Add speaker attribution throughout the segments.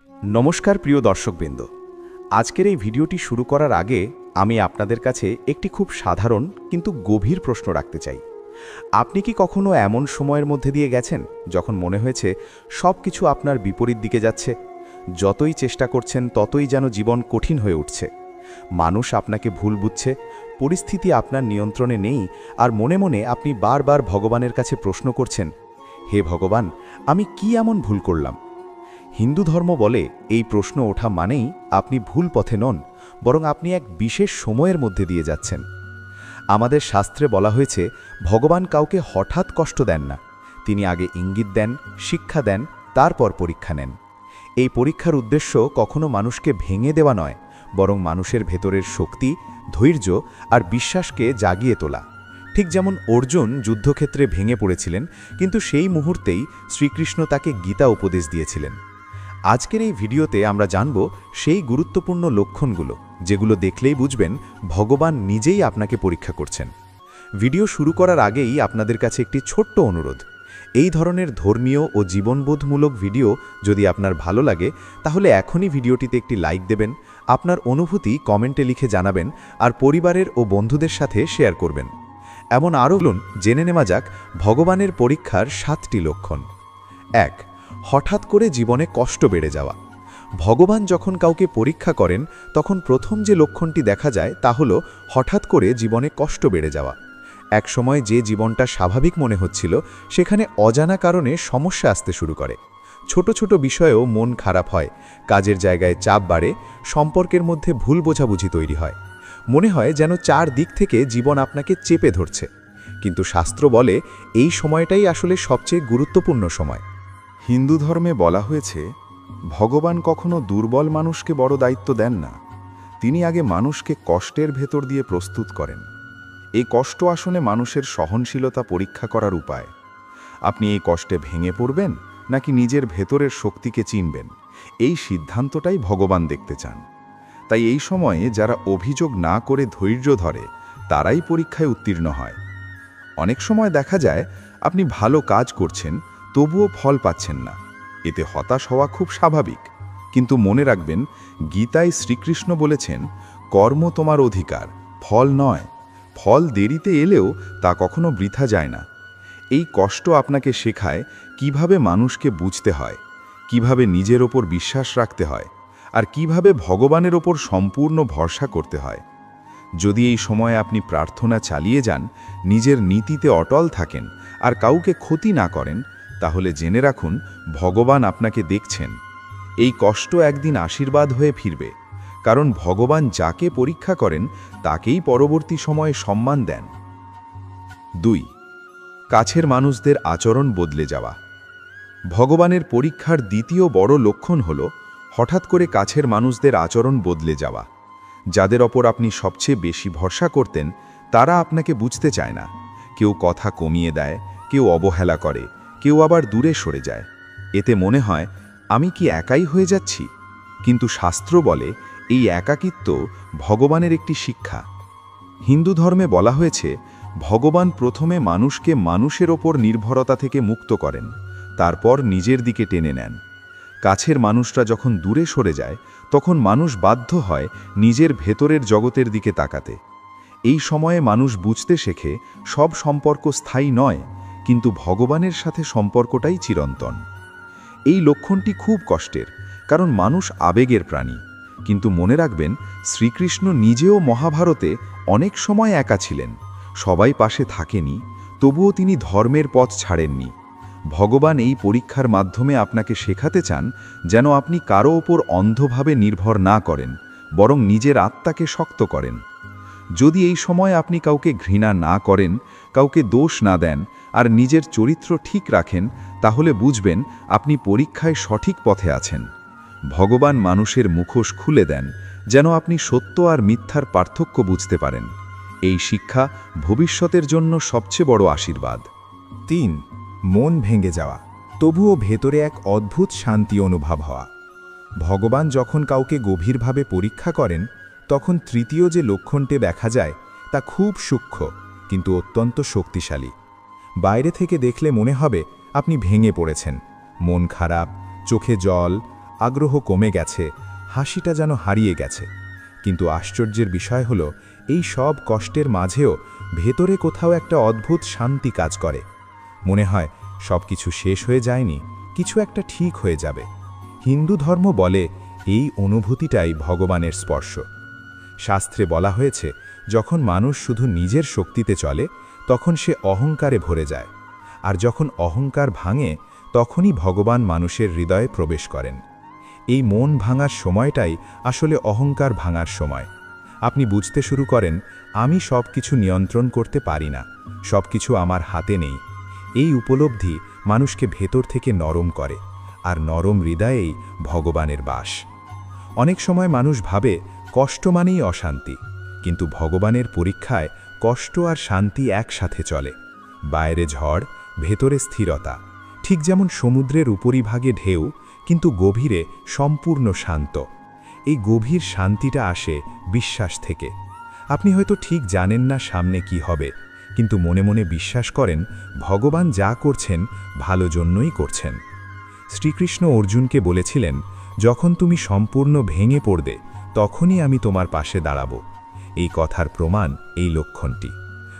Speaker 1: নমস্কার প্রিয় দর্শকবৃন্দ। আজকের এই ভিডিওটি শুরু করার আগে আমি আপনাদের কাছে একটি খুব সাধারণ কিন্তু গভীর প্রশ্ন রাখতে চাই। আপনি কি কখনো এমন সময়ের মধ্যে দিয়ে গেছেন যখন মনে হয়েছে সব কিছু আপনার বিপরীত দিকে যাচ্ছে? যতই চেষ্টা করছেন ততই যেন জীবন কঠিন হয়ে উঠছে। মানুষ আপনাকে ভুল বুঝছে, পরিস্থিতি আপনার নিয়ন্ত্রণে নেই, আর মনে মনে আপনি বারবার ভগবানের কাছে প্রশ্ন করছেন, হে ভগবান, আমি কি এমন ভুল করলাম? হিন্দু ধর্ম বলে এই প্রশ্ন ওঠা মানেই আপনি ভুল পথে নন, বরং আপনি এক বিশেষ সময়ের মধ্যে দিয়ে যাচ্ছেন। আমাদের শাস্ত্রে বলা হয়েছে ভগবান কাউকে হঠাৎ কষ্ট দেন না, তিনি আগে ইঙ্গিত দেন, শিক্ষা দেন, তারপর পরীক্ষা নেন। এই পরীক্ষার উদ্দেশ্য কখনো মানুষকে ভেঙে দেওয়া নয়, বরং মানুষের ভেতরের শক্তি, ধৈর্য আর বিশ্বাসকে জাগিয়ে তোলা। ঠিক যেমন অর্জুন যুদ্ধক্ষেত্রে ভেঙে পড়েছিলেন, কিন্তু সেই মুহূর্তেই শ্রীকৃষ্ণ তাকে গীতা উপদেশ দিয়েছিলেন। আজকের এই ভিডিওতে আমরা জানব সেই গুরুত্বপূর্ণ লক্ষণগুলো, যেগুলো দেখলেই বুঝবেন ভগবান নিজেই আপনাকে পরীক্ষা করছেন। ভিডিও শুরু করার আগেই আপনাদের কাছে একটি ছোট্ট অনুরোধ। এই ধরনের ধর্মীয় ও জীবনবোধমূলক ভিডিও যদি আপনার ভালো লাগে, তাহলে এখনই ভিডিওটিতে একটি লাইক দেবেন, আপনার অনুভূতি কমেন্টে লিখে জানাবেন, আর পরিবারের ও বন্ধুদের সাথে শেয়ার করবেন। এমন আরও জেনে নেওয়া যাক ভগবানের পরীক্ষার 7টি লক্ষণ। 1. হঠাৎ করে জীবনে কষ্ট বেড়ে যাওয়া। ভগবান যখন কাউকে পরীক্ষা করেন, তখন প্রথম যে লক্ষণটি দেখা যায় তা হল হঠাৎ করে জীবনে কষ্ট বেড়ে যাওয়া। এক সময় যে জীবনটা স্বাভাবিক মনে হচ্ছিল, সেখানে অজানা কারণে সমস্যা আসতে শুরু করে। ছোট ছোট বিষয়েও মন খারাপ হয়, কাজের জায়গায় চাপ বাড়ে, সম্পর্কের মধ্যে ভুল বোঝাবুঝি তৈরি হয়। মনে হয় যেন চারদিক থেকে জীবন আপনাকে চেপে ধরছে। কিন্তু শাস্ত্র বলে এই সময়টাই আসলে সবচেয়ে গুরুত্বপূর্ণ সময়।
Speaker 2: হিন্দু ধর্মে বলা হয়েছে, ভগবান কখনো দুর্বল মানুষকে বড় দায়িত্ব দেন না, তিনি আগে মানুষকে কষ্টের ভেতর দিয়ে প্রস্তুত করেন। এই কষ্ট আসলে মানুষের সহনশীলতা পরীক্ষা করার উপায়। আপনি এই কষ্টে ভেঙে পড়বেন নাকি নিজের ভেতরের শক্তিকে চিনবেন, এই সিদ্ধান্তটাই ভগবান দেখতে চান। তাই এই সময়ে যারা অভিযোগ না করে ধৈর্য ধরে, তারাই পরীক্ষায় উত্তীর্ণ হয়। অনেক সময় দেখা যায় আপনি ভালো কাজ করছেন, তবুও ফল পাচ্ছেন না। এতে হতাশ হওয়া খুব স্বাভাবিক, কিন্তু মনে রাখবেন, গীতায় শ্রীকৃষ্ণ বলেছেন, কর্ম তোমার অধিকার, ফল নয়। ফল দেরিতে এলেও তা কখনো বৃথা যায় না। এই কষ্ট আপনাকে শেখায় কিভাবে মানুষকে বুঝতে হয়, কিভাবে নিজের ওপর বিশ্বাস রাখতে হয়, আর কিভাবে ভগবানের ওপর সম্পূর্ণ ভরসা করতে হয়। যদি এই সময়ে আপনি প্রার্থনা চালিয়ে যান, নিজের নীতিতে অটল থাকেন, আর কাউকে ক্ষতি না করেন, তাহলে জেনে রাখুন ভগবান আপনাকে দেখছেন। এই কষ্ট একদিন আশীর্বাদ হয়ে ফিরবে, কারণ ভগবান যাকে পরীক্ষা করেন তাকেই পরবর্তী সময়ে সম্মান দেন। 2. কাছের মানুষদের আচরণ বদলে যাওয়া। ভগবানের পরীক্ষার দ্বিতীয় বড় লক্ষণ হল হঠাৎ করে কাছের মানুষদের আচরণ বদলে যাওয়া। যাদের ওপর আপনি সবচেয়ে বেশি ভরসা করতেন, তারা আপনাকে বুঝতে চায় না। কেউ কথা কমিয়ে দেয়, কেউ অবহেলা করে, কেউ আবার দূরে সরে যায়। এতে মনে হয় আমি কি একাই হয়ে যাচ্ছি? কিন্তু শাস্ত্র বলে এই একাকিত্ব ভগবানের একটি শিক্ষা। হিন্দু ধর্মে বলা হয়েছে, ভগবান প্রথমে মানুষকে মানুষের ওপর নির্ভরতা থেকে মুক্ত করেন, তারপর নিজের দিকে টেনে নেন। কাছের মানুষরা যখন দূরে সরে যায়, তখন মানুষ বাধ্য হয় নিজের ভেতরের জগতের দিকে তাকাতে। এই সময়ে মানুষ বুঝতে শেখে সব সম্পর্ক স্থায়ী নয়, কিন্তু ভগবানের সাথে সম্পর্কটাই চিরন্তন। এই লক্ষণটি খুব কষ্টের, কারণ মানুষ আবেগের প্রাণী। কিন্তু মনে রাখবেন, শ্রীকৃষ্ণ নিজেও মহাভারতে অনেক সময় একা ছিলেন, সবাই পাশে থাকেনি, তবুও তিনি ধর্মের পথ ছাড়েননি। ভগবান এই পরীক্ষার মাধ্যমে আপনাকে শেখাতে চান যেন আপনি কারো ওপর অন্ধভাবে নির্ভর না করেন, বরং নিজের আত্মাকে শক্ত করেন। যদি এই সময় আপনি কাউকে ঘৃণা না করেন, কাউকে দোষ না দেন, আর নিজের চরিত্র ঠিক রাখেন, তাহলে বুঝবেন আপনি পরীক্ষায় সঠিক পথে আছেন। ভগবান মানুষের মুখোশ খুলে দেন যেন আপনি সত্য আর মিথ্যার পার্থক্য বুঝতে পারেন। এই শিক্ষা ভবিষ্যতের জন্য সবচেয়ে বড় আশীর্বাদ।
Speaker 3: 3. মন ভেঙে যাওয়া, তবুও ভেতরে এক অদ্ভুত শান্তি অনুভব হওয়া। ভগবান যখন কাউকে গভীরভাবে পরীক্ষা করেন, তখন তৃতীয় যে লক্ষণটি দেখা যায় তা খুব সূক্ষ্ম কিন্তু অত্যন্ত শক্তিশালী। বাইরে থেকে দেখলে মনে হবে আপনি ভেঙে পড়েছেন, মন খারাপ, চোখে জল, আগ্রহ কমে গেছে, হাসিটা যেন হারিয়ে গেছে। কিন্তু আশ্চর্যের বিষয় হলো, এই সব কষ্টের মাঝেও ভেতরে কোথাও একটা অদ্ভুত শান্তি কাজ করে। মনে হয় সব কিছু শেষ হয়ে যায়নি, কিছু একটা ঠিক হয়ে যাবে। হিন্দু ধর্ম বলে এই অনুভূতিটাই ভগবানের স্পর্শ। শাস্ত্রে বলা হয়েছে, যখন মানুষ শুধু নিজের শক্তিতে চলে তখন সে অহংকারে ভরে যায়, আর যখন অহংকার ভাঙে তখনই ভগবান মানুষের হৃদয়ে প্রবেশ করেন। এই মন ভাঙার সময়টাই আসলে অহংকার ভাঙার সময়। আপনি বুঝতে শুরু করেন, আমি সব কিছু নিয়ন্ত্রণ করতে পারি না, সব কিছু আমার হাতে নেই। এই উপলব্ধি মানুষকে ভেতর থেকে নরম করে, আর নরম হৃদয়েই ভগবানের বাস। অনেক সময় মানুষ ভাবে কষ্ট মানেই অশান্তি, কিন্তু ভগবানের পরীক্ষায় কষ্ট আর শান্তি একসাথে চলে। বাইরে ঝড়, ভেতরে স্থিরতা। ঠিক যেমন সমুদ্রের উপরিভাগে ঢেউ, কিন্তু গভীরে সম্পূর্ণ শান্ত। এই গভীর শান্তিটা আসে বিশ্বাস থেকে। আপনি হয়তো ঠিক জানেন না সামনে কি হবে, কিন্তু মনে মনে বিশ্বাস করেন ভগবান যা করছেন ভালো জন্যই করছেন। শ্রীকৃষ্ণ অর্জুনকে বলেছিলেন, যখন তুমি সম্পূর্ণ ভেঙে পড়বে তখনই আমি তোমার পাশে দাঁড়াব। এই কথার প্রমাণ এই লক্ষণটি।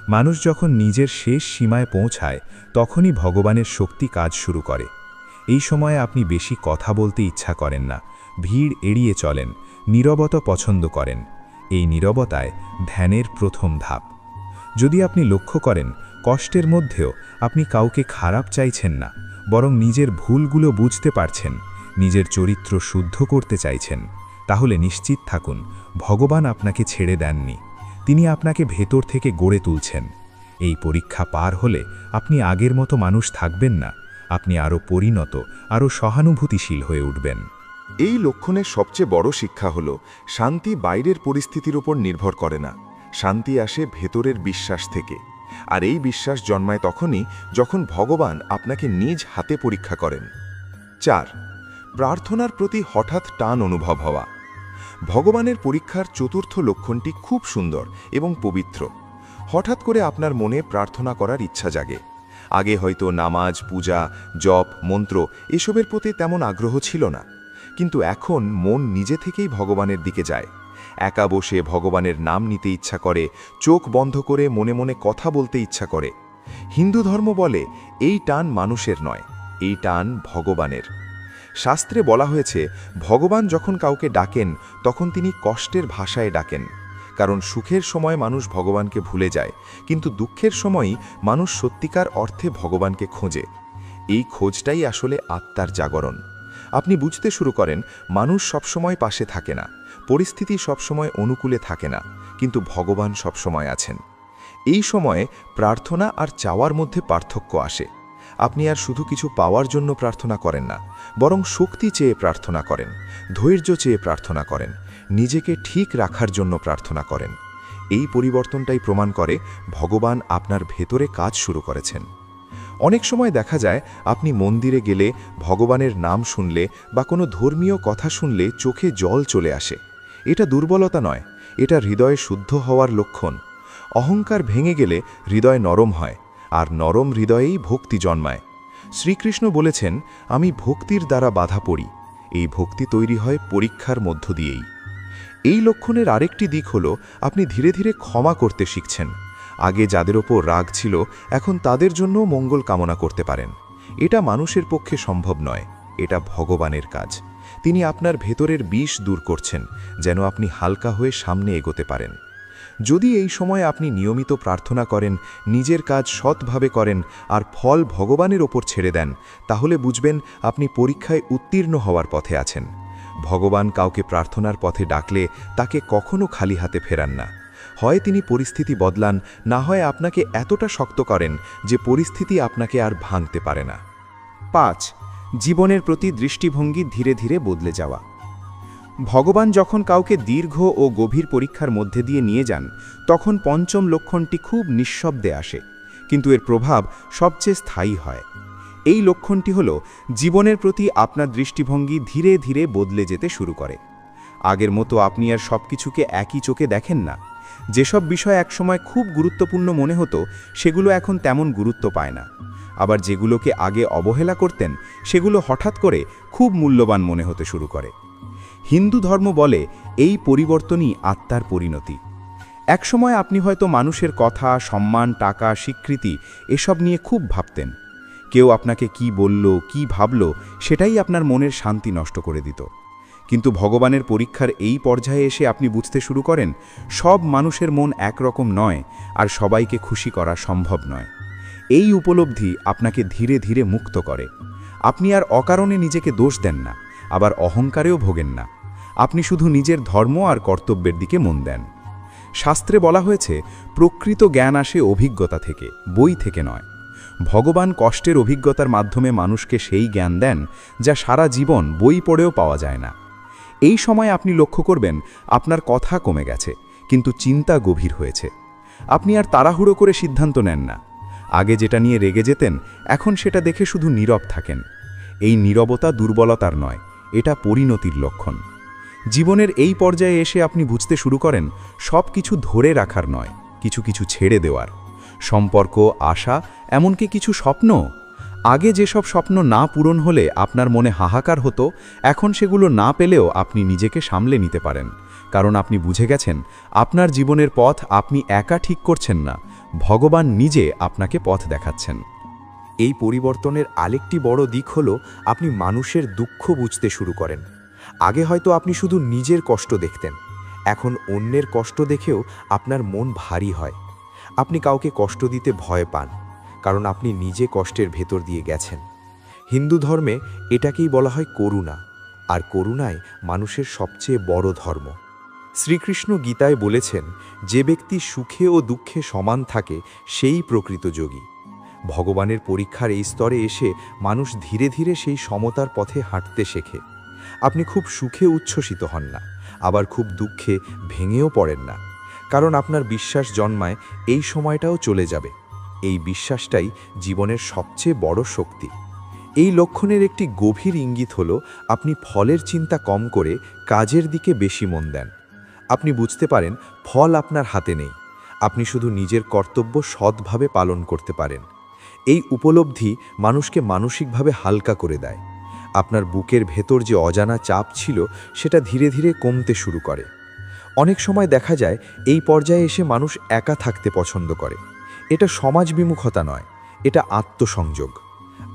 Speaker 3: মানুষ যখন নিজের শেষ সীমায় পৌঁছায় তখনই ভগবানের শক্তি কাজ শুরু করে। এই সময়ে আপনি বেশি কথা বলতে ইচ্ছা করেন না, ভিড় এড়িয়ে চলেন, নীরবতা পছন্দ করেন। এই নীরবতায় ধ্যানের প্রথম ধাপ। যদি আপনি লক্ষ্য করেন কষ্টের মধ্যেও আপনি কাউকে খারাপ চাইছেন না, বরং নিজের ভুলগুলো বুঝতে পারছেন, নিজের চরিত্র শুদ্ধ করতে চাইছেন, তাহলে নিশ্চিত থাকুন ভগবান আপনাকে ছেড়ে দেননি, তিনি আপনাকে ভেতর থেকে গড়ে তুলছেন। এই পরীক্ষা পার হলে আপনি আগের মতো মানুষ থাকবেন না, আপনি আরও পরিণত, আরও সহানুভূতিশীল হয়ে উঠবেন।
Speaker 2: এই লক্ষণের সবচেয়ে বড় শিক্ষা হল, শান্তি বাইরের পরিস্থিতির উপর নির্ভর করে না, শান্তি আসে ভেতরের বিশ্বাস থেকে। আর এই বিশ্বাস জন্মায় তখনই যখন ভগবান আপনাকে নিজ হাতে পরীক্ষা করেন। 4. প্রার্থনার প্রতি হঠাৎ টান অনুভব হওয়া। ভগবানের পরীক্ষার চতুর্থ লক্ষণটি খুব সুন্দর এবং পবিত্র। হঠাৎ করে আপনার মনে প্রার্থনা করার ইচ্ছা জাগে। আগে হয়তো নামাজ, পূজা, জপ, মন্ত্র এসবের প্রতি তেমন আগ্রহ ছিল না, কিন্তু এখন মন নিজে থেকেই ভগবানের দিকে যায়। একা বসে ভগবানের নাম নিতে ইচ্ছা করে, চোখ বন্ধ করে মনে মনে কথা বলতে ইচ্ছা করে। হিন্দু ধর্ম বলে এই টান মানুষের নয়, এই টান ভগবানের। শাস্ত্রে বলা হয়েছে, ভগবান যখন কাউকে ডাকেন তখন তিনি কষ্টের ভাষায় ডাকেন। কারণ সুখের সময় মানুষ ভগবানকে ভুলে যায়, কিন্তু দুঃখের সময়ই মানুষ সত্যিকার অর্থে ভগবানকে খোঁজে। এই খোঁজটাই আসলে আত্মার জাগরণ। আপনি বুঝতে শুরু করেন, মানুষ সবসময় পাশে থাকে না, পরিস্থিতি সবসময় অনুকূলে থাকে না, কিন্তু ভগবান সবসময় আছেন। এই সময়ে প্রার্থনা আর চাওয়ার মধ্যে পার্থক্য আসে। আপনি আর শুধু কিছু পাওয়ার জন্য প্রার্থনা করেন না, বরং শক্তি চেয়ে প্রার্থনা করেন, ধৈর্য চেয়ে প্রার্থনা করেন, নিজেকে ঠিক রাখার জন্য প্রার্থনা করেন। এই পরিবর্তনটাই প্রমাণ করে ভগবান আপনার ভেতরে কাজ শুরু করেছেন। অনেক সময় দেখা যায়, আপনি মন্দিরে গেলে, ভগবানের নাম শুনলে বা কোনো ধর্মীয় কথা শুনলে চোখে জল চলে আসে। এটা দুর্বলতা নয়, এটা হৃদয়ে শুদ্ধ হওয়ার লক্ষণ। অহংকার ভেঙে গেলে হৃদয় নরম হয়, আর নরম হৃদয়েই ভক্তি জন্মায়। শ্রীকৃষ্ণ বলেছেন, আমি ভক্তির দ্বারা বাধা পড়ি। এই ভক্তি তৈরি হয় পরীক্ষার মধ্য দিয়েই। এই লক্ষণের আরেকটি দিক হল, আপনি ধীরে ধীরে ক্ষমা করতে শিখছেন। আগে যাদের ওপর রাগ ছিল, এখন তাদের জন্য মঙ্গল কামনা করতে পারেন। এটা মানুষের পক্ষে সম্ভব নয়, এটা ভগবানের কাজ। তিনি আপনার ভেতরের বিষ দূর করছেন, যেন আপনি হালকা হয়ে সামনে এগোতে পারেন। যদি এই সময় আপনি নিয়মিত প্রার্থনা করেন, নিজের কাজ সৎভাবে করেন আর ফল ভগবানের ওপর ছেড়ে দেন, তাহলে বুঝবেন আপনি পরীক্ষায় উত্তীর্ণ হওয়ার পথে আছেন। ভগবান কাউকে প্রার্থনার পথে ডাকলে তাকে কখনো খালি হাতে ফেরান না। হয় তিনি পরিস্থিতি বদলান, না হয় আপনাকে এতটা শক্ত করেন যে পরিস্থিতি আপনাকে আর ভাঙতে পারে না।
Speaker 1: 5. জীবনের প্রতি দৃষ্টিভঙ্গি ধীরে ধীরে বদলে যাওয়া। ভগবান যখন কাউকে দীর্ঘ ও গভীর পরীক্ষার মধ্যে দিয়ে নিয়ে যান, তখন পঞ্চম লক্ষণটি খুব নিঃশব্দে আসে, কিন্তু এর প্রভাব সবচেয়ে স্থায়ী হয়। এই লক্ষণটি হল, জীবনের প্রতি আপনার দৃষ্টিভঙ্গি ধীরে ধীরে বদলে যেতে শুরু করে। আগের মতো আপনি আর সব কিছুকে একই চোখে দেখেন না। যেসব বিষয় একসময় খুব গুরুত্বপূর্ণ মনে হতো, সেগুলো এখন তেমন গুরুত্ব পায় না।
Speaker 3: আবার যেগুলোকে আগে অবহেলা করতেন সেগুলো হঠাৎ করে খুব মূল্যবান মনে হতে শুরু করে। হিন্দু ধর্ম বলে এই পরিবর্তনই আত্মার পরিণতি। একসময় আপনি হয়তো মানুষের কথা, সম্মান, টাকা, স্বীকৃতি এসব নিয়ে খুব ভাবতেন। কেউ আপনাকে কি বলল, কি ভাবল, সেটাই আপনার মনের শান্তি নষ্ট করে দিত। কিন্তু ভগবানের পরীক্ষার এই পর্যায়ে এসে আপনি বুঝতে শুরু করেন সব মানুষের মন একরকম নয়, আর সবাইকে খুশি করা সম্ভব নয়। এই উপলব্ধি আপনাকে ধীরে ধীরে মুক্ত করে। আপনি আর অকারণে নিজেকে দোষ দেন না, আবার অহংকারেও ভোগেন না। আপনি শুধু নিজের ধর্ম আর কর্তব্যের দিকে মন দেন। শাস্ত্রে বলা হয়েছে প্রকৃত জ্ঞান আসে অভিজ্ঞতা থেকে, বই থেকে নয়। ভগবান কষ্টের অভিজ্ঞতার মাধ্যমে মানুষকে সেই জ্ঞান দেন যা সারা জীবন বই পড়েও পাওয়া যায় না। এই সময় আপনি লক্ষ্য করবেন আপনার কথা কমে গেছে, কিন্তু চিন্তা গভীর হয়েছে। আপনি আর তাড়াহুড়ো করে সিদ্ধান্ত নেন না। আগে যেটা নিয়ে রেগে যেতেন, এখন সেটা দেখে শুধু নীরব থাকেন। এই নীরবতা দুর্বলতার নয়, এটা পরিণতির লক্ষণ। জীবনের এই পর্যায়ে এসে আপনি বুঝতে শুরু করেন সব কিছু ধরে রাখার নয়, কিছু কিছু ছেড়ে দেওয়ার। সম্পর্ক, আশা, এমনকি কিছু স্বপ্ন। আগে যেসব স্বপ্ন না পূরণ হলে আপনার মনে হাহাকার হতো, এখন সেগুলো না পেলেও আপনি নিজেকে সামলে নিতে পারেন। কারণ আপনি বুঝে গেছেন আপনার জীবনের পথ আপনি একা ঠিক করছেন না, ভগবান নিজে আপনাকে পথ দেখাচ্ছেন।
Speaker 1: এই পরিবর্তনের আরেকটি বড় দিক হলো আপনি মানুষের দুঃখ বুঝতে শুরু করেন। আগে হয়তো আপনি শুধু নিজের কষ্ট দেখতেন, এখন অন্যের কষ্ট দেখেও আপনার মন ভারী হয়। আপনি কাউকে কষ্ট দিতে ভয় পান, কারণ আপনি নিজে কষ্টের ভেতর দিয়ে গেছেন। হিন্দু ধর্মে এটাকেই বলা হয় করুণা, আর করুণাই মানুষের সবচেয়ে বড় ধর্ম। শ্রীকৃষ্ণ গীতায় বলেছেন, যে ব্যক্তি সুখে ও দুঃখে সমান থাকে সেই প্রকৃত যোগী। ভগবানের পরীক্ষার এই স্তরে এসে মানুষ ধীরে ধীরে সেই সমতার পথে হাঁটতে শেখে। আপনি খুব সুখে উচ্ছ্বসিত হন না, আবার খুব দুঃখে ভেঙেও পড়েন না, কারণ আপনার বিশ্বাস জন্মায় এই সময়টাও চলে যাবে। এই বিশ্বাসটাই জীবনের সবচেয়ে বড় শক্তি। এই লক্ষণের একটি গভীর ইঙ্গিত হলো আপনি ফলের চিন্তা কম করে কাজের দিকে বেশি মন দেন। আপনি বুঝতে পারেন ফল আপনার হাতে নেই, আপনি শুধু নিজের কর্তব্য সৎভাবে পালন করতে পারেন। এই উপলব্ধি মানুষকে মানসিকভাবে হালকা করে দেয়। আপনার বুকের ভেতর যে অজানা চাপ ছিল সেটা ধীরে ধীরে কমতে শুরু করে। অনেক সময় দেখা যায় এই পর্যায়ে এসে মানুষ একা থাকতে পছন্দ করে। এটা সমাজ বিমুখতা নয়, এটা আত্মসংযোগ।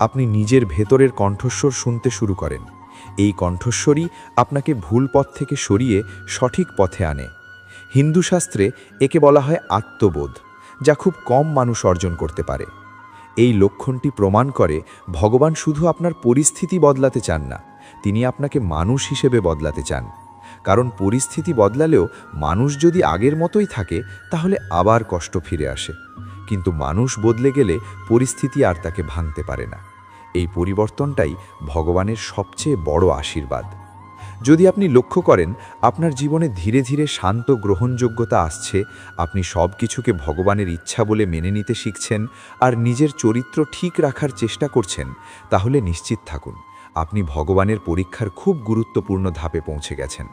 Speaker 1: আপনি নিজের ভেতরের কণ্ঠস্বর শুনতে শুরু করেন। এই কণ্ঠস্বরই আপনাকে ভুল পথ থেকে সরিয়ে সঠিক পথে আনে। হিন্দু শাস্ত্রে একে বলা হয় আত্মবোধ, যা খুব কম মানুষ অর্জন করতে পারে। এই লক্ষণটি প্রমাণ করে ভগবান শুধু আপনার পরিস্থিতি বদলাতে চান না, তিনি আপনাকে মানুষ হিসেবে বদলাতে চান। কারণ পরিস্থিতি বদলালেও মানুষ যদি আগের মতোই থাকে তাহলে আবার কষ্ট ফিরে আসে, কিন্তু মানুষ বদলে গেলে পরিস্থিতি আর তাকে ভাঙতে পারে না। এই পরিবর্তনটাই ভগবানের সবচেয়ে বড় আশীর্বাদ। যদি আপনি লক্ষ্য করেন আপনার জীবনে ধীরে ধীরে শান্ত গ্রহণযোগ্যতা আসছে, আপনি সব কিছুকে ভগবানের ইচ্ছা বলে মেনে নিতে শিখছেন আর নিজের চরিত্র ঠিক রাখার চেষ্টা করছেন, তাহলে নিশ্চিত থাকুন আপনি ভগবানের পরীক্ষার খুব গুরুত্বপূর্ণ ধাপে পৌঁছে গেছেন।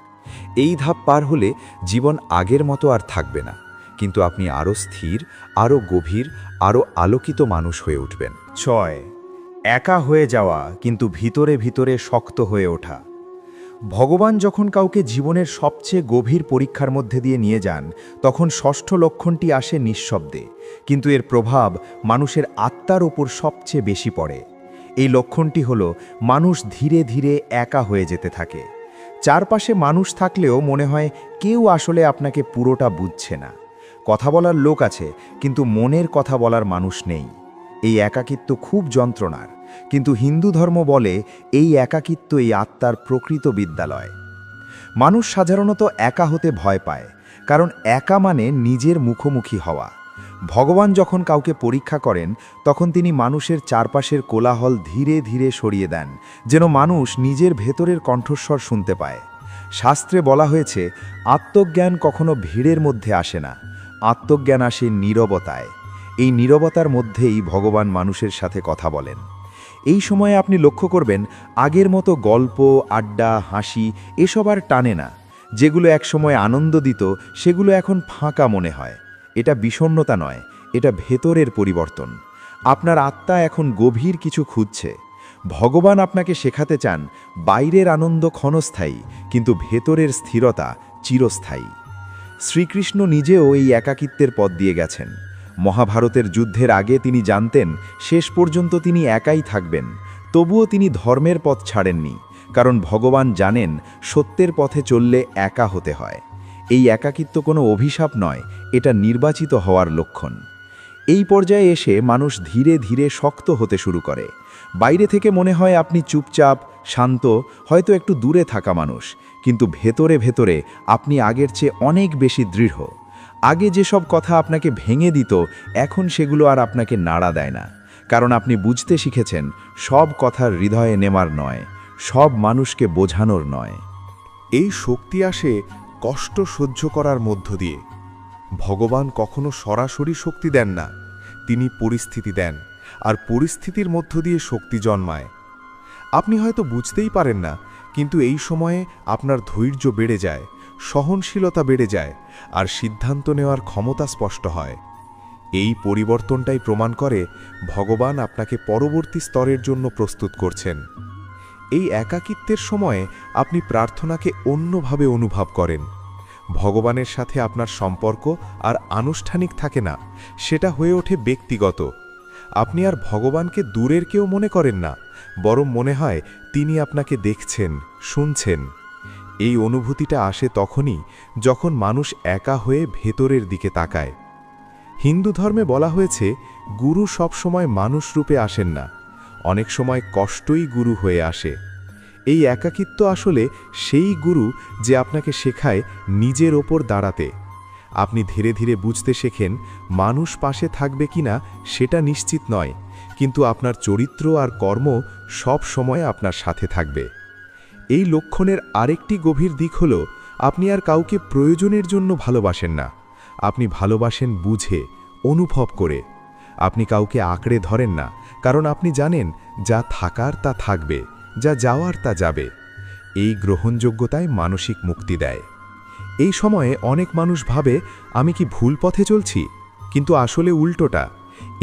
Speaker 1: এই ধাপ পার হলে জীবন আগের মতো আর থাকবে না, কিন্তু আপনি আরও স্থির, আরও গভীর, আরও আলোকিত মানুষ হয়ে উঠবেন।
Speaker 3: 6. একা হয়ে যাওয়া কিন্তু ভিতরে ভিতরে শক্ত হয়ে ওঠা। ভগবান যখন কাউকে জীবনের সবচেয়ে গভীর পরীক্ষার মধ্যে দিয়ে নিয়ে যান, তখন ষষ্ঠ লক্ষণটি আসে নিঃশব্দে, কিন্তু এর প্রভাব মানুষের আত্মার ওপর সবচেয়ে বেশি পড়ে। এই লক্ষণটি হলো মানুষ ধীরে ধীরে একা হয়ে যেতে থাকে। চারপাশে মানুষ থাকলেও মনে হয় কেউ আসলে আপনাকে পুরোটা বুঝছে না। কথা বলার লোক আছে, কিন্তু মনের কথা বলার মানুষ নেই। এই একাকিত্ব খুব যন্ত্রণার, কিন্তু হিন্দু ধর্ম বলে এই একাকিত্ব এই আত্মার প্রকৃত বিদ্যালয়। মানুষ সাধারণত একা হতে ভয় পায়, কারণ একা মানে নিজের মুখোমুখি হওয়া। ভগবান যখন কাউকে পরীক্ষা করেন, তখন তিনি মানুষের চারপাশের কোলাহল ধীরে ধীরে সরিয়ে দেন, যেন মানুষ নিজের ভেতরের কণ্ঠস্বর শুনতে পায়। শাস্ত্রে বলা হয়েছে আত্মজ্ঞান কখনো ভিড়ের মধ্যে আসে না, আত্মজ্ঞান আসে নীরবতায়। এই নীরবতার মধ্যেই ভগবান মানুষের সাথে কথা বলেন। এই সময়ে আপনি লক্ষ্য করবেন আগের মতো গল্প, আড্ডা, হাসি এসব আর টানে না। যেগুলো একসময় আনন্দ দিত সেগুলো এখন ফাঁকা মনে হয়। এটা বিষণ্ণতা নয়, এটা ভেতরের পরিবর্তন।
Speaker 1: আপনার আত্মা এখন গভীর কিছু খুঁজছে। ভগবান আপনাকে শেখাতে চান বাইরের আনন্দ ক্ষণস্থায়ী, কিন্তু ভেতরের স্থিরতা চিরস্থায়ী। শ্রীকৃষ্ণ নিজেও এই একাকিত্বের পথ দিয়ে গেছেন। মহাভারতের যুদ্ধের আগে তিনি জানতেন শেষ পর্যন্ত তিনি একাই থাকবেন, তবুও তিনি ধর্মের পথ ছাড়েননি, কারণ ভগবান জানেন সত্যের পথে চললে একা হতে হয়। এই একাকিত্ব কোনো অভিশাপ নয়, এটা নির্বাচিত হওয়ার লক্ষণ। এই পর্যায়ে এসে মানুষ ধীরে ধীরে শক্ত হতে শুরু করে। বাইরে থেকে মনে হয় আপনি চুপচাপ, শান্ত, হয়তো একটু দূরে থাকা মানুষ, কিন্তু ভেতরে ভেতরে আপনি আগের চেয়ে অনেক বেশি দৃঢ়। আগে যেসব কথা আপনাকে ভেঙে দিত, এখন সেগুলো আর আপনাকে নাড়া দেয় না, কারণ আপনি বুঝতে শিখেছেন সব কথার হৃদয়ে নেমার নয়, সব মানুষকে বোঝানোর নয়।
Speaker 2: এই শক্তি আসে কষ্ট সহ্য করার মধ্য দিয়ে। ভগবান কখনো সরাসরি শক্তি দেন না, তিনি পরিস্থিতি দেন, আর পরিস্থিতির মধ্য দিয়ে শক্তি জন্মায়। আপনি হয়তো বুঝতেই পারেন না, কিন্তু এই সময়ে আপনার ধৈর্য বেড়ে যায়, সহনশীলতা বেড়ে যায়, আর সিদ্ধান্ত নেওয়ার ক্ষমতা স্পষ্ট হয়। এই পরিবর্তনটাই প্রমাণ করে ভগবান আপনাকে পরবর্তী স্তরের জন্য প্রস্তুত করছেন। এই একাকিত্বের সময়ে আপনি প্রার্থনাকে অন্যভাবে অনুভব করেন। ভগবানের সাথে আপনার সম্পর্ক আর আনুষ্ঠানিক থাকে না, সেটা হয়ে ওঠে ব্যক্তিগত। আপনি আর ভগবানকে দূরের কেউ মনে করেন না, বরং মনে হয় তিনি আপনাকে দেখছেন, শুনছেন। এই অনুভূতিটা আসে তখনই যখন মানুষ একা হয়ে ভেতরের দিকে তাকায়। হিন্দু ধর্মে বলা হয়েছে গুরু সবসময় মানুষ রূপে আসেন না, অনেক সময় কষ্টই গুরু হয়ে আসে। এই একাকিত্ব আসলে সেই গুরু যে আপনাকে শেখায় নিজের ওপর দাঁড়াতে। আপনি ধীরে ধীরে বুঝতে শেখেন মানুষ পাশে থাকবে কিনা সেটা নিশ্চিত নয়, কিন্তু আপনার চরিত্র আর কর্ম সব সময় আপনার সাথে থাকবে। এই লক্ষণের আরেকটি গভীর দিক হল আপনি আর কাউকে প্রয়োজনের জন্য ভালোবাসেন না, আপনি ভালোবাসেন বুঝে, অনুভব করে। আপনি কাউকে আঁকড়ে ধরেন না, কারণ আপনি জানেন যা থাকার তা থাকবে, যা যাওয়ার তা যাবে। এই গ্রহণযোগ্যতায় মানসিক মুক্তি দেয়। এই সময়ে অনেক মানুষ ভাবে আমি কি ভুল পথে চলছি, কিন্তু আসলে উল্টোটা।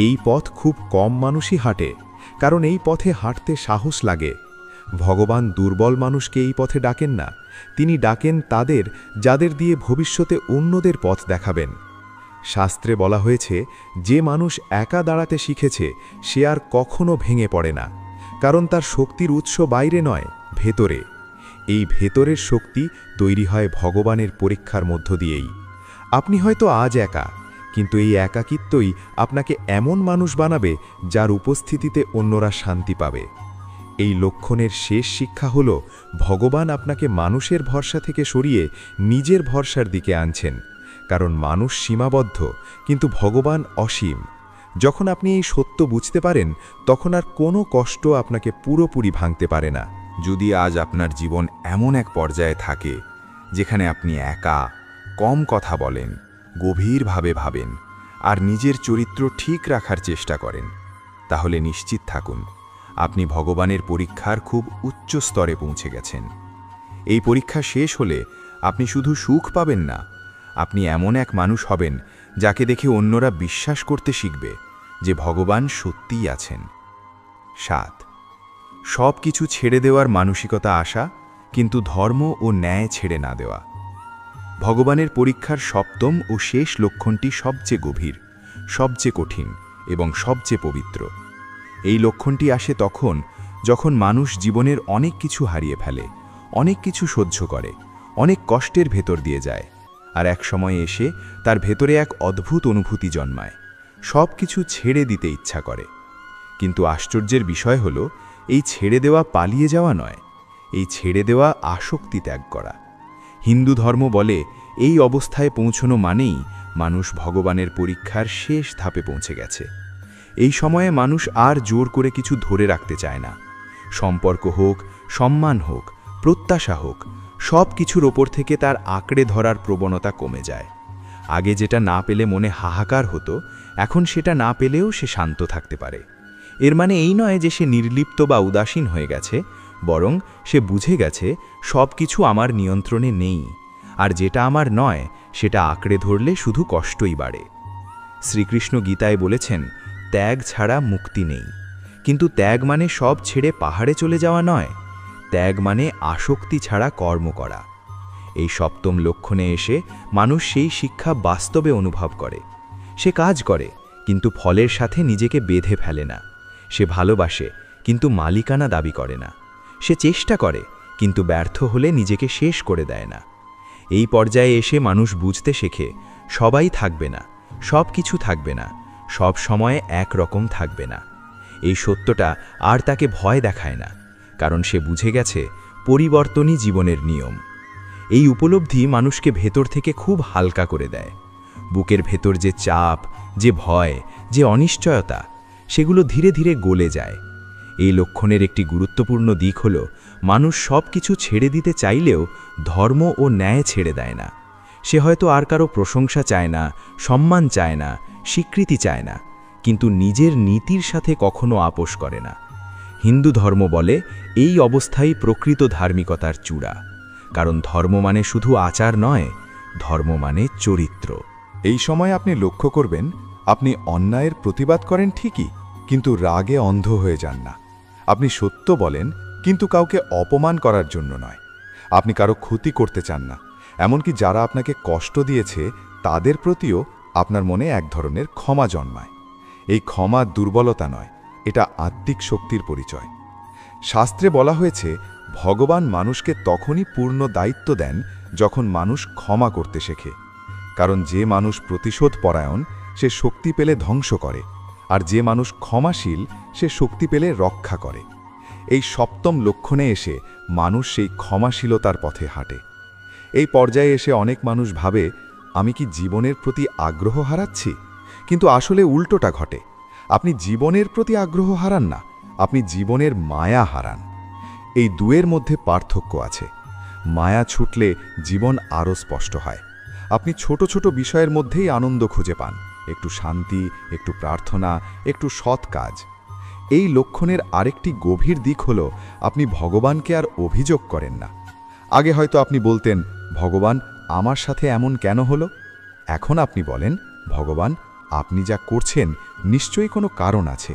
Speaker 2: এই পথ খুব কম মানুষই হাঁটে, কারণ এই পথে হাঁটতে সাহস লাগে। ভগবান দুর্বল মানুষকে এই পথে ডাকেন না, তিনি ডাকেন তাদের যাদের দিয়ে ভবিষ্যতে অন্যদের পথ দেখাবেন। শাস্ত্রে বলা হয়েছে যে মানুষ একা দাঁড়াতে শিখেছে সে আর কখনো ভেঙে পড়ে না, কারণ তার শক্তির উৎস বাইরে নয়, ভেতরে। এই ভেতরের শক্তি তৈরি হয় ভগবানের পরীক্ষার মধ্য দিয়েই। আপনি হয়তো আজ একা, কিন্তু এই একাকিত্বই আপনাকে এমন মানুষ বানাবে যার উপস্থিতিতে অন্যরা শান্তি পাবে। এই লক্ষণের শেষ শিক্ষা হল ভগবান আপনাকে মানুষের ভরসা থেকে সরিয়ে নিজের ভরসার দিকে আনছেন, কারণ মানুষ সীমাবদ্ধ, কিন্তু ভগবান অসীম। যখন আপনি এই সত্য বুঝতে পারেন, তখন আর কোনো কষ্ট আপনাকে পুরোপুরি ভাঙতে পারে না।
Speaker 3: যদি আজ আপনার জীবন এমন এক পর্যায়ে থাকে যেখানে আপনি একা, কম কথা বলেন, গভীরভাবে ভাবেন আর নিজের চরিত্র ঠিক রাখার চেষ্টা করেন, তাহলে নিশ্চিত থাকুন আপনি ভগবানের পরীক্ষার খুব উচ্চ স্তরে পৌঁছে গেছেন। এই পরীক্ষা শেষ হলে আপনি শুধু সুখ পাবেন না, আপনি এমন এক মানুষ হবেন যাকে দেখে অন্যরা বিশ্বাস করতে শিখবে যে ভগবান সত্যিই আছেন। 7. সব কিছু ছেড়ে দেওয়ার মানসিকতা আসা, কিন্তু ধর্ম ও ন্যায় ছেড়ে না দেওয়া। ভগবানের পরীক্ষার সপ্তম ও শেষ লক্ষণটি সবচেয়ে গভীর, সবচেয়ে কঠিন এবং সবচেয়ে পবিত্র। এই লক্ষণটি আসে তখন যখন মানুষ জীবনের অনেক কিছু হারিয়ে ফেলে, অনেক কিছু সহ্য করে, অনেক কষ্টের ভেতর দিয়ে যায়, আর এক সময় এসে তার ভেতরে এক অদ্ভুত অনুভূতি জন্মায়, সব কিছু ছেড়ে দিতে ইচ্ছা করে। কিন্তু আশ্চর্যের বিষয় হলো এই ছেড়ে দেওয়া পালিয়ে যাওয়া নয়, এই ছেড়ে দেওয়া আসক্তি ত্যাগ করা। হিন্দু ধর্ম বলে এই অবস্থায় পৌঁছনো মানেই মানুষ ভগবানের পরীক্ষার শেষ ধাপে পৌঁছে গেছে। এই সময়ে মানুষ আর জোর করে কিছু ধরে রাখতে চায় না। সম্পর্ক হোক, সম্মান হোক, প্রত্যাশা হোক, সব কিছুর ওপর থেকে তার আঁকড়ে ধরার প্রবণতা কমে যায়। আগে যেটা না পেলে মনে হাহাকার হতো, এখন সেটা না পেলেও সে শান্ত থাকতে পারে। এর মানে এই নয় যে সে নির্লিপ্ত বা উদাসীন হয়ে গেছে, বরং সে বুঝে গেছে সব কিছু আমার নিয়ন্ত্রণে নেই, আর যেটা আমার নয় সেটা আঁকড়ে ধরলে শুধু কষ্টই বাড়ে। শ্রীকৃষ্ণ গীতায় বলেছেন, ত্যাগ ছাড়া মুক্তি নেই। কিন্তু ত্যাগ মানে সব ছেড়ে পাহাড়ে চলে যাওয়া নয়, ত্যাগ মানে আসক্তি ছাড়া কর্ম করা। এই সপ্তম লক্ষণে এসে মানুষ সেই শিক্ষা বাস্তবে অনুভব করে। সে কাজ করে, কিন্তু ফলের সাথে নিজেকে বেঁধে ফেলে না। সে ভালোবাসে, কিন্তু মালিকানা দাবি করে না। সে চেষ্টা করে, কিন্তু ব্যর্থ হলে নিজেকে শেষ করে দেয় না। এই পর্যায়ে এসে মানুষ বুঝতে শেখে, সবাই থাকবে না, সব কিছু থাকবে না, সব সময় একরকম থাকবে না। এই সত্যটা আর তাকে ভয় দেখায় না, কারণ সে বুঝে গেছে পরিবর্তনই জীবনের নিয়ম। এই উপলব্ধি মানুষকে ভেতর থেকে খুব হালকা করে দেয়। বুকের ভেতর যে চাপ, যে ভয়, যে অনিশ্চয়তা, সেগুলো ধীরে ধীরে গলে যায়। এই লক্ষণের একটি গুরুত্বপূর্ণ দিক হল, মানুষ সব কিছু ছেড়ে দিতে চাইলেও ধর্ম ও ন্যায় ছেড়ে দেয় না। সে হয়তো আর কারো প্রশংসা চায় না, সম্মান চায় না, স্বীকৃতি চায় না, কিন্তু নিজের নীতির সাথে কখনো আপোষ করে না। হিন্দু ধর্ম বলে এই অবস্থাই প্রকৃত ধার্মিকতার চূড়া। কারণ ধর্ম মানে শুধু আচার নয়, ধর্ম মানে চরিত্র।
Speaker 2: এই সময় আপনি লক্ষ্য করবেন, আপনি অন্যায়ের প্রতিবাদ করেন ঠিকই, কিন্তু রাগে অন্ধ হয়ে যান না। আপনি সত্য বলেন, কিন্তু কাউকে অপমান করার জন্য নয়। আপনি কারো ক্ষতি করতে চান না, এমনকি যারা আপনাকে কষ্ট দিয়েছে তাদের প্রতিও আপনার মনে এক ধরনের ক্ষমা জন্মায়। এই ক্ষমা দুর্বলতা নয়, এটা আত্মিক শক্তির পরিচয়। শাস্ত্রে বলা হয়েছে, ভগবান মানুষকে তখনই পূর্ণ দায়িত্ব দেন যখন মানুষ ক্ষমা করতে শেখে। কারণ যে মানুষ প্রতিশোধ পরায়ণ সে শক্তি পেলে ধ্বংস করে, আর যে মানুষ ক্ষমাশীল সে শক্তি পেলে রক্ষা করে। এই সপ্তম লক্ষণে এসে মানুষ সেই ক্ষমাশীলতার পথে হাঁটে। এই পর্যায়ে এসে অনেক মানুষ ভাবে, আমি কি জীবনের প্রতি আগ্রহ হারাচ্ছি? কিন্তু আসলে উল্টোটা ঘটে। আপনি জীবনের প্রতি আগ্রহ হারান না, আপনি জীবনের মায়া হারান। এই দুয়ের মধ্যে পার্থক্য আছে। মায়া ছুটলে জীবন আরও স্পষ্ট হয়। আপনি ছোট ছোট বিষয়ের মধ্যেই আনন্দ খুঁজে পান, একটু শান্তি, একটু প্রার্থনা, একটু সৎ কাজ। এই লক্ষণের আরেকটি গভীর দিক হল, আপনি ভগবানকে আর অভিযোগ করেন না। আগে হয়তো আপনি বলতেন, ভগবান আমার সাথে এমন কেন হলো? এখন আপনি বলেন, ভগবান আপনি যা করছেন নিশ্চয়ই কোনো কারণ আছে।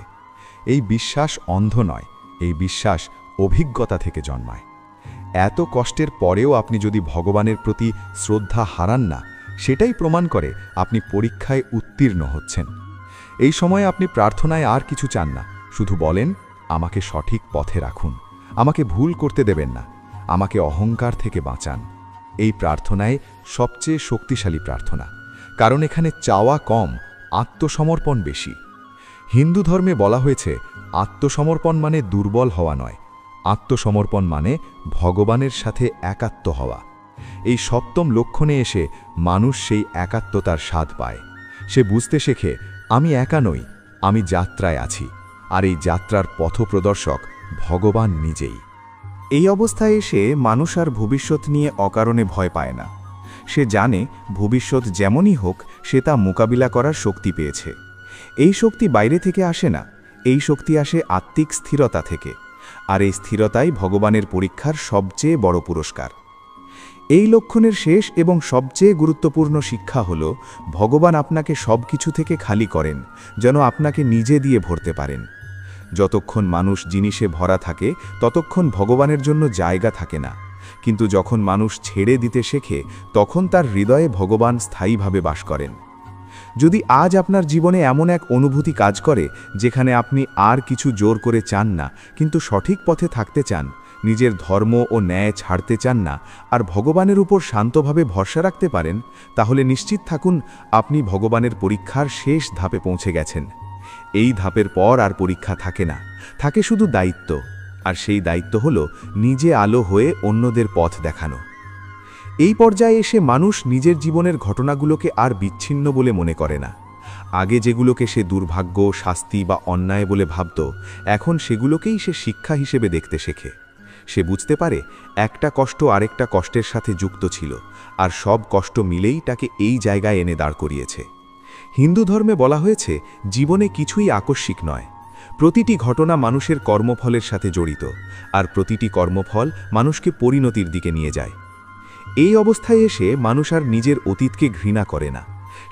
Speaker 2: এই বিশ্বাস অন্ধ নয়, এই বিশ্বাস অভিজ্ঞতা থেকে জন্মায়। এত কষ্টের পরেও আপনি যদি ভগবানের প্রতি শ্রদ্ধা হারান না, সেটাই প্রমাণ করে আপনি পরীক্ষায় উত্তীর্ণ হচ্ছেন। এই সময়ে আপনি প্রার্থনায় আর কিছু চান না, শুধু বলেন, আমাকে সঠিক পথে রাখুন, আমাকে ভুল করতে দেবেন না, আমাকে অহংকার থেকে বাঁচান। এই প্রার্থনায় সবচেয়ে শক্তিশালী প্রার্থনা, কারণ এখানে চাওয়া কম, আত্মসমর্পণ বেশি। হিন্দু ধর্মে বলা হয়েছে, আত্মসমর্পণ মানে দুর্বল হওয়া নয়, আত্মসমর্পণ মানে ভগবানের সাথে একাত্ম হওয়া। এই সপ্তম লক্ষণে এসে মানুষ সেই একাত্মতার স্বাদ পায়। সে বুঝতে শেখে, আমি একা নই, আমি যাত্রায় আছি, আর এই যাত্রার পথপ্রদর্শক ভগবান নিজেই।
Speaker 1: এই অবস্থায় এসে মানুষ আর ভবিষ্যৎ নিয়ে অকারণে ভয় পায় না। সে জানে ভবিষ্যৎ যেমনই হোক সে তা মোকাবিলা করার শক্তি পেয়েছে। এই শক্তি বাইরে থেকে আসে না, এই শক্তি আসে আত্মিক স্থিরতা থেকে, আর এই স্থিরতাই ভগবানের পরীক্ষার সবচেয়ে বড় পুরস্কার। এই লক্ষণের শেষ এবং সবচেয়ে গুরুত্বপূর্ণ শিক্ষা হল, ভগবান আপনাকে সব কিছু থেকে খালি করেন যেন আপনাকে নিজে দিয়ে ভরতে পারেন। যতক্ষণ মানুষ জিনিসে ভরা থাকে ততক্ষণ ভগবানের জন্য জায়গা থাকে না, কিন্তু যখন মানুষ ছেড়ে দিতে শেখে তখন তার হৃদয়ে ভগবান স্থায়ীভাবে বাস করেন। যদি আজ আপনার জীবনে এমন এক অনুভূতি কাজ করে যেখানে আপনি আর কিছু জোর করে চান না, কিন্তু সঠিক পথে থাকতে চান, নিজের ধর্ম ও ন্যায় ছাড়তে চান না, আর ভগবানের উপর শান্তভাবে ভরসা রাখতে পারেন, তাহলে নিশ্চিত থাকুন আপনি ভগবানের পরীক্ষার শেষ ধাপে পৌঁছে গেছেন। এই ধাপের পর আর পরীক্ষা থাকে না, থাকে শুধু দায়িত্ব, আর সেই দায়িত্ব হল নিজে আলো হয়ে অন্যদের পথ দেখানো। এই পর্যায়ে এসে মানুষ নিজের জীবনের ঘটনাগুলোকে আর বিচ্ছিন্ন বলে মনে করে না। আগে যেগুলোকে সে দুর্ভাগ্য, শাস্তি বা অন্যায় বলে ভাবত, এখন সেগুলোকেই সে শিক্ষা হিসেবে দেখতে শেখে। সে বুঝতে পারে একটা কষ্ট আরেকটা কষ্টের সাথে যুক্ত ছিল, আর সব কষ্ট মিলেই তাকে এই জায়গায় এনে দাঁড় করিয়েছে। হিন্দু ধর্মে বলা হয়েছে, জীবনে কিছুই আকস্মিক নয়, প্রতিটি ঘটনা মানুষের কর্মফলের সাথে জড়িত, আর প্রতিটি কর্মফল মানুষকে পরিণতির দিকে নিয়ে যায়। এই অবস্থায় এসে মানুষ আর নিজের অতীতকে ঘৃণা করে না।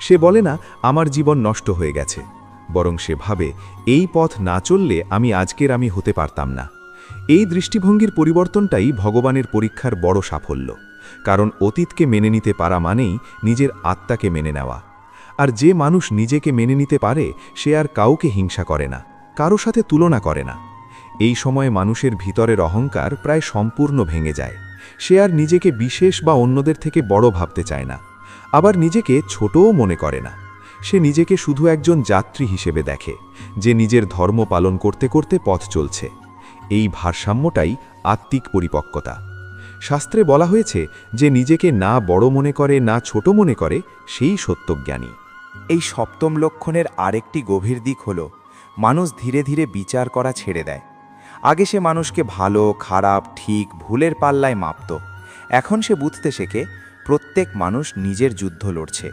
Speaker 1: সে বলে না, আমার জীবন নষ্ট হয়ে গেছে,
Speaker 3: বরং সে ভাবে এই পথ না চললে আমি আজকের আমি হতে পারতাম না। এই দৃষ্টিভঙ্গির পরিবর্তনটাই ভগবানের পরীক্ষার বড় সাফল্য, কারণ অতীতকে মেনে নিতে পারা মানেই নিজের আত্মাকে মেনে নেওয়া। আর যে মানুষ নিজেকে মেনে নিতে পারে সে আর কাউকে হিংসা করে না, কারো সাথে তুলনা করে না। এই সময়ে মানুষের ভিতরের অহংকার প্রায় সম্পূর্ণ ভেঙে যায়। সে আর নিজেকে বিশেষ বা অন্যদের থেকে বড় ভাবতে চায় না, আবার নিজেকে ছোটও মনে করে না। সে নিজেকে শুধু একজন যাত্রী হিসেবে দেখে, যে নিজের ধর্ম পালন করতে করতে পথ চলছে। এই ভারসাম্যটাই আত্মিক পরিপক্কতা। শাস্ত্রে বলা হয়েছে যে নিজেকে না বড় মনে করে না ছোট মনে করে সেই সত্যজ্ঞানী।
Speaker 1: এই সপ্তম লক্ষণের আরেকটি গভীর দিক হল মানুষ ধীরে ধীরে বিচার করা ছেড়ে দেয়। আগে সে মানুষকে ভালো খারাপ ঠিক ভুলের পাল্লায় মাপত। এখন সে বুঝতে শেখে প্রত্যেক মানুষ নিজের যুদ্ধ লড়ছে।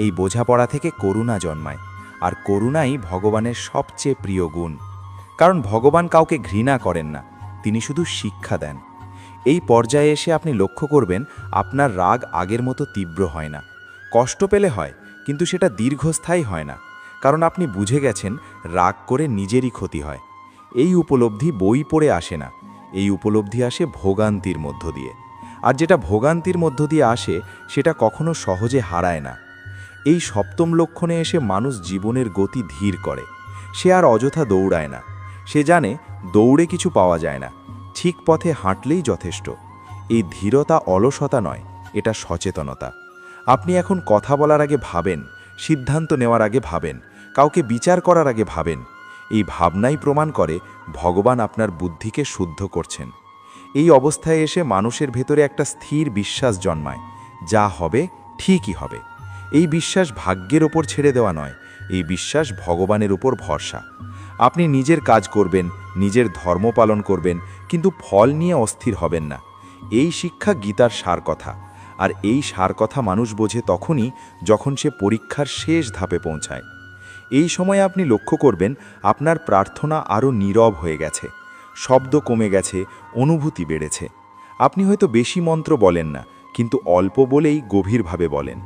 Speaker 1: এই বোঝাপড়া থেকে করুণা জন্মায়, আর করুণাই ভগবানের সবচেয়ে প্রিয় গুণ। কারণ ভগবান কাউকে ঘৃণা করেন না, তিনি শুধু শিক্ষা দেন। এই পর্যায়ে এসে আপনি লক্ষ্য করবেন আপনার রাগ আগের মতো তীব্র হয় না। কষ্ট পেলে হয়, কিন্তু সেটা দীর্ঘস্থায়ী হয় না, কারণ আপনি বুঝে গেছেন রাগ করে নিজেরই ক্ষতি হয়। এই উপলব্ধি বই পড়ে আসে না, এই উপলব্ধি আসে ভোগান্তির মধ্য দিয়ে। আর যেটা ভোগান্তির মধ্য দিয়ে আসে সেটা কখনো সহজে হারায় না। এই সপ্তম লক্ষণে এসে মানুষ জীবনের গতি ধীর করে। সে আর অযথা দৌড়ায় না। সে জানে দৌড়ে কিছু পাওয়া যায় না, ঠিক পথে হাঁটলেই যথেষ্ট। এই ধীরতা অলসতা নয়, এটা সচেতনতা। আপনি এখন কথা বলার আগে ভাবেন, সিদ্ধান্ত নেওয়ার আগে ভাবেন, কাউকে বিচার করার আগে ভাবেন। এই ভাবনাই প্রমাণ করে ভগবান আপনার বুদ্ধিকে শুদ্ধ করছেন। এই অবস্থায় এসে মানুষের ভেতরে একটা স্থির বিশ্বাস জন্মায়, যা হবে ঠিকই হবে। এই বিশ্বাস ভাগ্যের ওপর ছেড়ে দেওয়া নয়, এই বিশ্বাস ভগবানের উপর ভরসা। আপনি নিজের কাজ করবেন, নিজের ধর্ম পালন করবেন, কিন্তু ফল নিয়ে অস্থির হবেন না। এই শিক্ষা গীতার সার কথা। আর এই সার কথা মানুষ বোঝে তখনই যখন সে পরীক্ষার শেষ ধাপে পৌঁছায়। এই সময়ে আপনি লক্ষ্য করবেন আপনার প্রার্থনা আরও নীরব হয়ে গেছে, শব্দ কমে গেছে, অনুভূতি বেড়েছে। আপনি হয়তো বেশি মন্ত্র বলেন না, কিন্তু অল্প বলেই গভীরভাবে বলেন।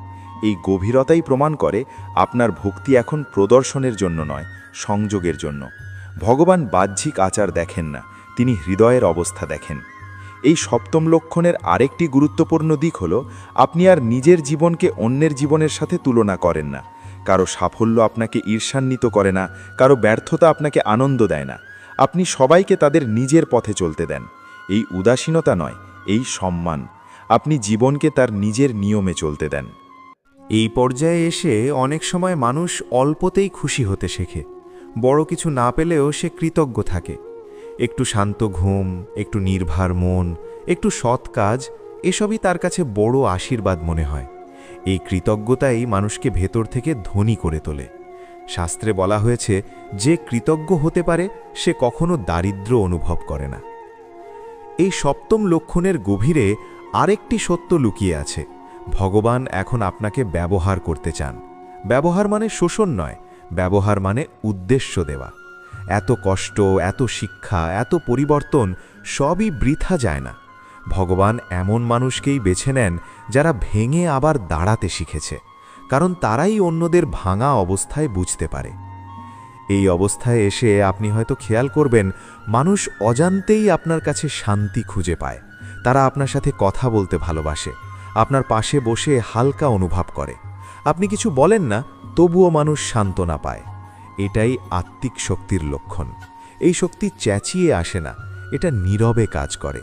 Speaker 1: এই গভীরতাই প্রমাণ করে আপনার ভক্তি এখন প্রদর্শনের জন্য নয়, সংযোগের জন্য। ভগবান বাহ্যিক আচার দেখেন না, তিনি হৃদয়ের অবস্থা দেখেন। এই সপ্তম লক্ষণের আরেকটি গুরুত্বপূর্ণ দিক হল আপনি আর নিজের জীবনকে অন্যের জীবনের সাথে তুলনা করেন না। কারো সাফল্য আপনাকে ঈর্ষান্বিত করে না, কারো ব্যর্থতা আপনাকে আনন্দ দেয় না। আপনি সবাইকে তাদের নিজের পথে চলতে দেন। এই উদাসীনতা নয়, এই সম্মান। আপনি জীবনকে তার নিজের নিয়মে চলতে দেন।
Speaker 3: এই পর্যায়ে এসে অনেক সময় মানুষ অল্পতেই খুশি হতে শেখে। বড় কিছু না পেলেও সে কৃতজ্ঞ থাকে। একটু শান্ত ঘুম, একটু নির্ভার মন, একটু সৎ কাজ, এসবই তার কাছে বড় আশীর্বাদ মনে হয়। এই কৃতজ্ঞতাই মানুষকে ভেতর থেকে ধনী করে তোলে। শাস্ত্রে বলা হয়েছে, যে কৃতজ্ঞ হতে পারে সে কখনো দারিদ্র্য অনুভব করে না। এই সপ্তম লক্ষণের গভীরে আরেকটি সত্য লুকিয়ে আছে। ভগবান এখন আপনাকে ব্যবহার করতে চান। ব্যবহার মানে শোষণ নয়, ব্যবহার মানে উদ্দেশ্য দেওয়া। এত কষ্ট, এত শিক্ষা, এত পরিবর্তন সবই বৃথা যায় না। ভগবান এমন মানুষকেই বেছে নেন যারা ভেঙে আবার দাঁড়াতে শিখেছে, কারণ তারাই অন্যদের ভাঙা অবস্থায় বুঝতে পারে। এই অবস্থায় এসে আপনি হয়তো খেয়াল করবেন মানুষ অজান্তেই আপনার কাছে শান্তি খুঁজে পায়। তারা আপনার সাথে কথা বলতে ভালোবাসে, আপনার পাশে বসে হালকা অনুভব করে। আপনি কিছু বলেন না, তবুও মানুষ সান্ত্বনা পায়। এটাই আত্মিক শক্তির লক্ষণ। এই শক্তি চেঁচিয়ে আসে না, এটা নীরবে কাজ করে।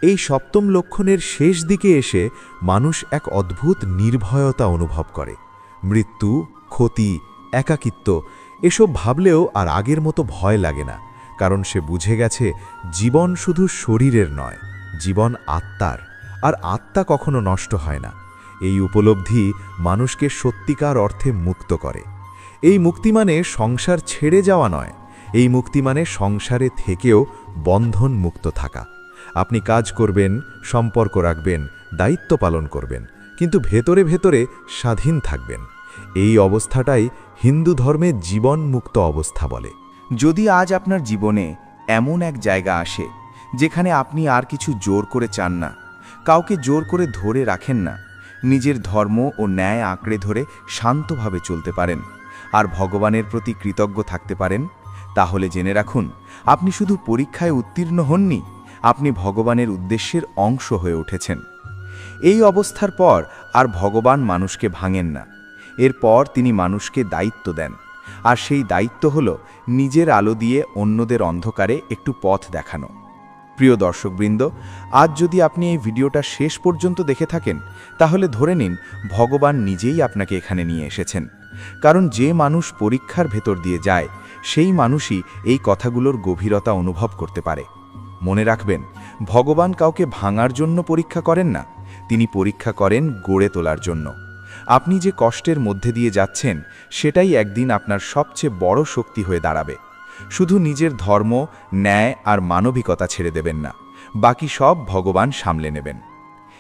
Speaker 3: এই সপ্তম লক্ষণের শেষ দিকে এসে মানুষ এক অদ্ভুত নির্ভয়তা অনুভব করে। মৃত্যু, ক্ষতি, একাকিত্ব এসব ভাবলেও আর আগের মতো ভয় লাগে না, কারণ সে বুঝে গেছে জীবন শুধু শরীরের নয়, জীবন আত্মার, আর আত্মা কখনো নষ্ট হয় না। এই উপলব্ধি মানুষকে সত্যিকার অর্থে মুক্ত করে। এই মুক্তি মানে সংসার ছেড়ে যাওয়া নয়, এই মুক্তি মানে সংসারে থেকেও বন্ধন মুক্ত থাকা। আপনি কাজ করবেন, সম্পর্ক রাখবেন, দায়িত্ব পালন করবেন, কিন্তু ভেতরে ভেতরে স্বাধীন থাকবেন। এই অবস্থাটাই হিন্দু ধর্মে জীবন মুক্ত অবস্থা বলে।
Speaker 1: যদি আজ আপনার জীবনে এমন এক জায়গা আসে যেখানে আপনি আর কিছু জোর করে চান না, কাউকে জোর করে ধরে রাখেন না, নিজের ধর্ম ও ন্যায় আঁকড়ে ধরে শান্তভাবে চলতে পারেন, আর ভগবানের প্রতি কৃতজ্ঞ থাকতে পারেন, তাহলে জেনে রাখুন আপনি শুধু পরীক্ষায় উত্তীর্ণ হননি, আপনি ভগবানের উদ্দেশ্যের অংশ হয়ে উঠেছেন। এই অবস্থার পর আর ভগবান মানুষকে ভাঙেন না। এরপর তিনি মানুষকে দায়িত্ব দেন, আর সেই দায়িত্ব হল নিজের আলো দিয়ে অন্যদের অন্ধকারে একটু পথ দেখানো। প্রিয় দর্শকবৃন্দ, আজ যদি আপনি এই ভিডিওটা শেষ পর্যন্ত দেখে থাকেন, তাহলে ধরে নিন ভগবান নিজেই আপনাকে এখানে নিয়ে এসেছেন। কারণ যে মানুষ পরীক্ষার ভেতর দিয়ে যায়, সেই মানুষই এই কথাগুলোর গভীরতা অনুভব করতে পারে। মনে রাখবেন, ভগবান কাউকে ভাঙার জন্য পরীক্ষা করেন না, তিনি পরীক্ষা করেন গড়ে তোলার জন্য। আপনি যে কষ্টের মধ্যে দিয়ে যাচ্ছেন, সেটাই একদিন আপনার সবচেয়ে বড় শক্তি হয়ে দাঁড়াবে। শুধু নিজের ধর্ম, ন্যায় আর মানবিকতা ছেড়ে দেবেন না, বাকি সব ভগবান সামলে নেবেন।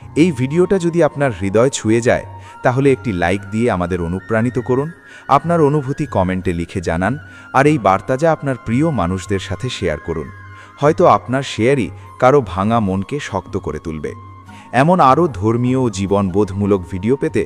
Speaker 1: এই ভিডিওটা যদি আপনার হৃদয় ছুঁয়ে যায়, তাহলে একটি লাইক দিয়ে আমাদের অনুপ্রাণিত করুন, আপনার অনুভূতি কমেন্টে লিখে জানান, আর এই বার্তা যা আপনার প্রিয় মানুষদের সাথে শেয়ার করুন। হয়তো আপনার শেয়ারই কারো ভাঙা মনকে শক্ত করে তুলবে। এমন আরও ধর্মীয় ও জীবনবোধমূলক ভিডিও পেতে